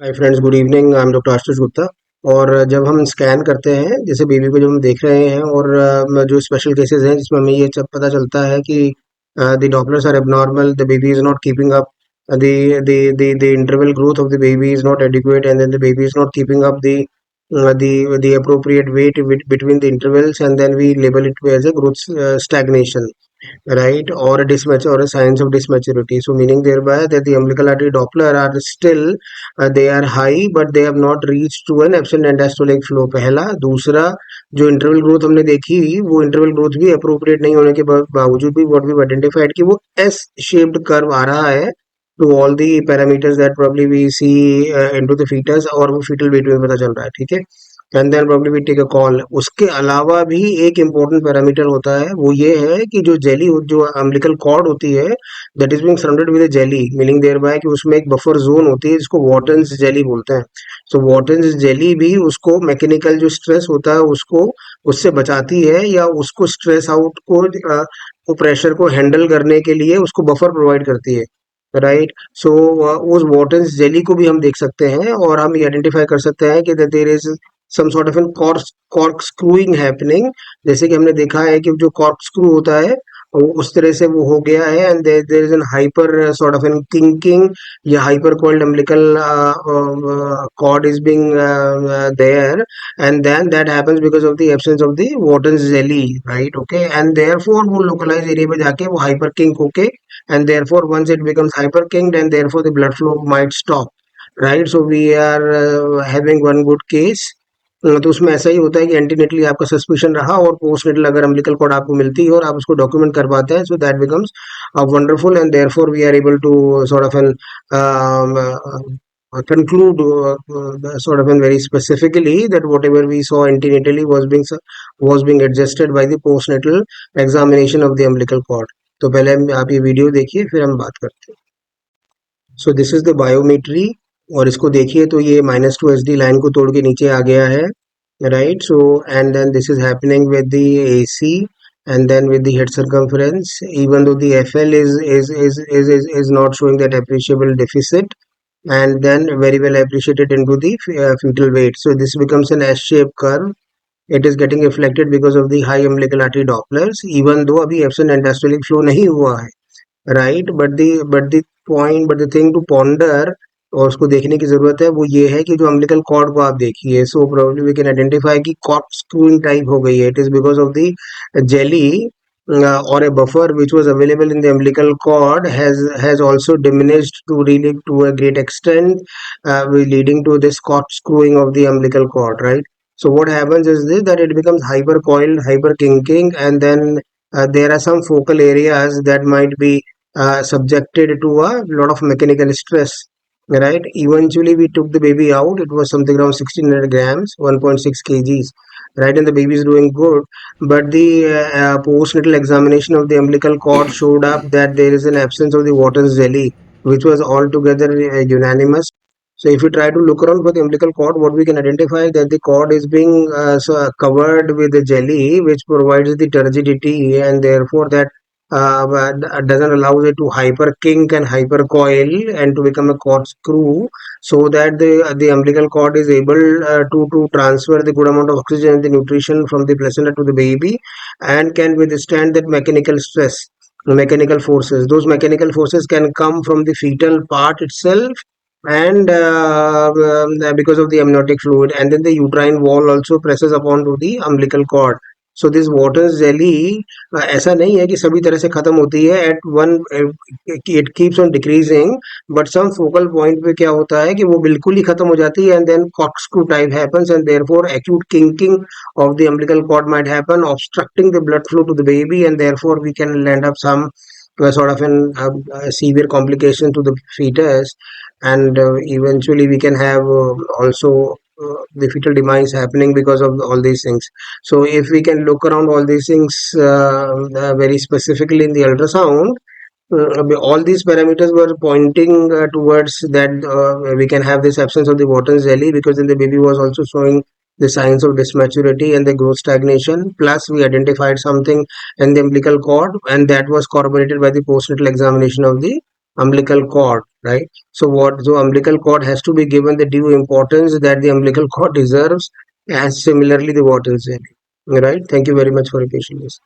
Hi friends, good evening. I am doctor Ashutosh Gupta. और जब हम स्कैन करते हैं, जैसे बेबी को जब हम देख रहे हैं, और जो स्पेशल केसेस हैं जिसमें हमें ये पता चलता है कि the Dopplers are abnormal, the baby is not keeping up, the interval growth of the baby is not adequate, and then the baby is not keeping up the appropriate weight between the intervals, and then we label it as a growth stagnation, right? Or a dismatch or a signs of dismaturity. So meaning thereby that the umbilical artery Doppler are still they are high, but they have not reached to an absent and diastolic flow. पहला दूसरा, जो interval growth हमने देखी, वो interval growth भी appropriate नहीं होने के बावजूद भी व्हाट वी आइडेंटिफाइड कि वो एस शेप्ड कर्व आ रहा है to all the parameters that probably we see into the foetus, और वो फीटल वेट में पता चल रहा है, ठीक है। And then probably we take a call. उसके अलावा भी एक इम्पोर्टेंट पैरामीटर होता है, वो ये है कि जो जेली, जो अम्बिलिकल कॉर्ड होती है, that is being surrounded with a jelly, meaning thereby कि उसमें एक बफर जोन होती है जिसको वॉटन्स जेली बोलते हैं। सो वॉटन्स जेली भी उसको मैकेनिकल जो स्ट्रेस होता है उसको उससे बचाती है, या उसको स्ट्रेस आउट को प्रेशर को हैंडल करने के लिए उसको बफर प्रोवाइड करती है, राइट। सो उस वॉटन्स जेली को भी हम देख सकते हैं, और हम ये आइडेंटिफाई कर सकते हैं कि there is some sort of an corkscrewing happening. जैसे कि हमने देखा है कि जो कॉर्क स्क्रू होता है वो उस तरह से वो हो गया है, and there is an hyper sort of an kinking, या hyper coiled umbilical cord is being there, and then that happens because of the absence of the Wharton's jelly, right? Okay, and therefore वो localized area पे जाके वो hyper kink होके, and therefore once it becomes hyper kinked, and therefore the blood flow might stop, right? So we are having one good case। तो उसमें ऐसा ही होता है कि एंटीनेटली आपका सस्पिशन रहा, और पोस्टनेटल अगर अम्बिलिकल कॉर्ड आपको मिलती है और आप उसको डॉक्यूमेंट कर पाते हैं, so that becomes wonderful, and therefore we are able to sort of an conclude sort of and very specifically that whatever we saw antenatally was being adjusted by the postnatal examination of the umbilical cord। तो पहले आप ये video देखिए, फिर हम बात करते हैं। So this is the biometry, और इसको देखिए तो ये -2 SD लाइन को तोड़ के नीचे आ गया है, right. So and then this is happening with the AC, and then with the head circumference, even though the FL is not showing that appreciable deficit, and then very well appreciated into the fetal weight. So this becomes an S-shaped curve. It is getting reflected because of the high umbilical artery Dopplers, even though अभी absent and diastolic flow नहीं हुआ है, right? But the thing to ponder और उसको देखने की जरूरत है, वो ये है कि जो umbilical cord को आप देखिए, so probably we can identify कि corkscrewing type हो गई है। It is because of the jelly or a buffer which was available in the umbilical cord has also diminished to really to a great extent, leading to this corkscrewing of the umbilical cord, right? So what happens is this, that it becomes hyper coiled, hyper kinking, and then there are some focal areas that might be subjected to a lot of mechanical stress, right? Eventually we took the baby out. It was something around 1600 grams, 1.6 kgs, right? And the baby is doing good, but the postnatal examination of the umbilical cord showed up that there is an absence of the Wharton's jelly, which was altogether unanimous. So if we try to look around for the umbilical cord, what we can identify that the cord is being covered with the jelly, which provides the turgidity, and therefore that doesn't allow it to hyper kink and hyper coil and to become a corkscrew, so that the umbilical cord is able to transfer the good amount of oxygen and the nutrition from the placenta to the baby, and can withstand that mechanical stress, mechanical forces. Those mechanical forces can come from the fetal part itself, and because of the amniotic fluid, and then the uterine wall also presses upon to the umbilical cord. So this water jelly ऐसा नहीं है कि सभी तरह से खत्म होती है at one, it keeps on decreasing, but some focal point पे क्या होता है कि वो बिल्कुल ही खत्म हो जाती है, and then corkscrew type happens, and therefore acute kinking of the umbilical cord might happen, obstructing the blood flow to the baby, and therefore we can land up some sort of an severe complication to the fetus, and eventually we can have also the fetal demise happening because of all these things. So if we can look around all these things very specifically in the ultrasound, all these parameters were pointing towards that we can have this absence of the Wharton's jelly, because then the baby was also showing the signs of dismaturity and the growth stagnation. Plus we identified something in the umbilical cord, and that was corroborated by the postnatal examination of the umbilical cord, right? So umbilical cord has to be given the due importance that the umbilical cord deserves, and similarly the water jelly. Right? Thank you very much for your patience.